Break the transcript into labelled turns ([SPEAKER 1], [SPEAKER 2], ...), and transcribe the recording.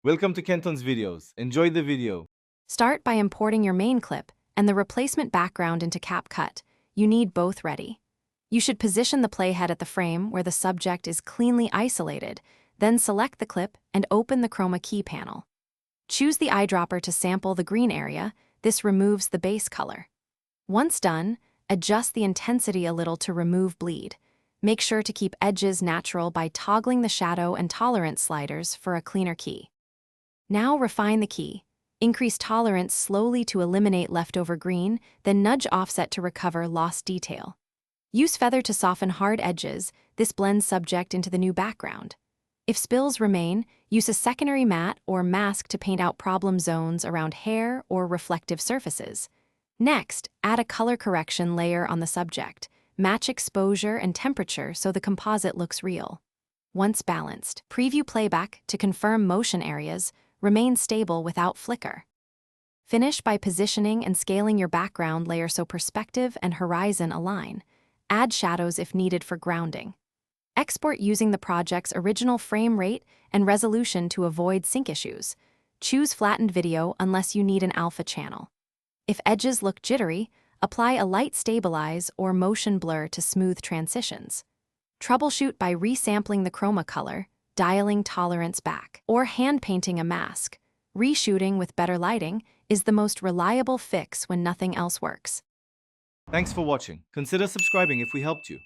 [SPEAKER 1] Welcome to Kenton's videos. Enjoy the video.
[SPEAKER 2] Start by importing your main clip and the replacement background into Capcut. You need both ready. You should position the playhead at the frame where the subject is cleanly isolated, then select the clip and open the Chroma key panel. Choose the eyedropper to sample the green area. This removes the base color. Once done, adjust the intensity a little to remove bleed. Make sure to keep edges natural by toggling the shadow and tolerance sliders for a cleaner key. Now refine the key. Increase tolerance slowly to eliminate leftover green, then nudge offset to recover lost detail. Use feather to soften hard edges. This blends subject into the new background. If spills remain, use a secondary matte or mask to paint out problem zones around hair or reflective surfaces. Next, add a color correction layer on the subject. Match exposure and temperature so the composite looks real. Once balanced, preview playback to confirm motion areas. Remain stable without flicker. Finish by positioning and scaling your background layer so perspective and horizon align. Add shadows if needed for grounding. Export using the project's original frame rate and resolution to avoid sync issues. Choose flattened video unless you need an alpha channel. If edges look jittery, apply a light stabilize or motion blur to smooth transitions. Troubleshoot by resampling the chroma color, dialing tolerance back, or hand-painting a mask. Reshooting with better lighting is the most reliable fix when nothing else works.
[SPEAKER 1] Thanks for watching. Consider subscribing if we helped you.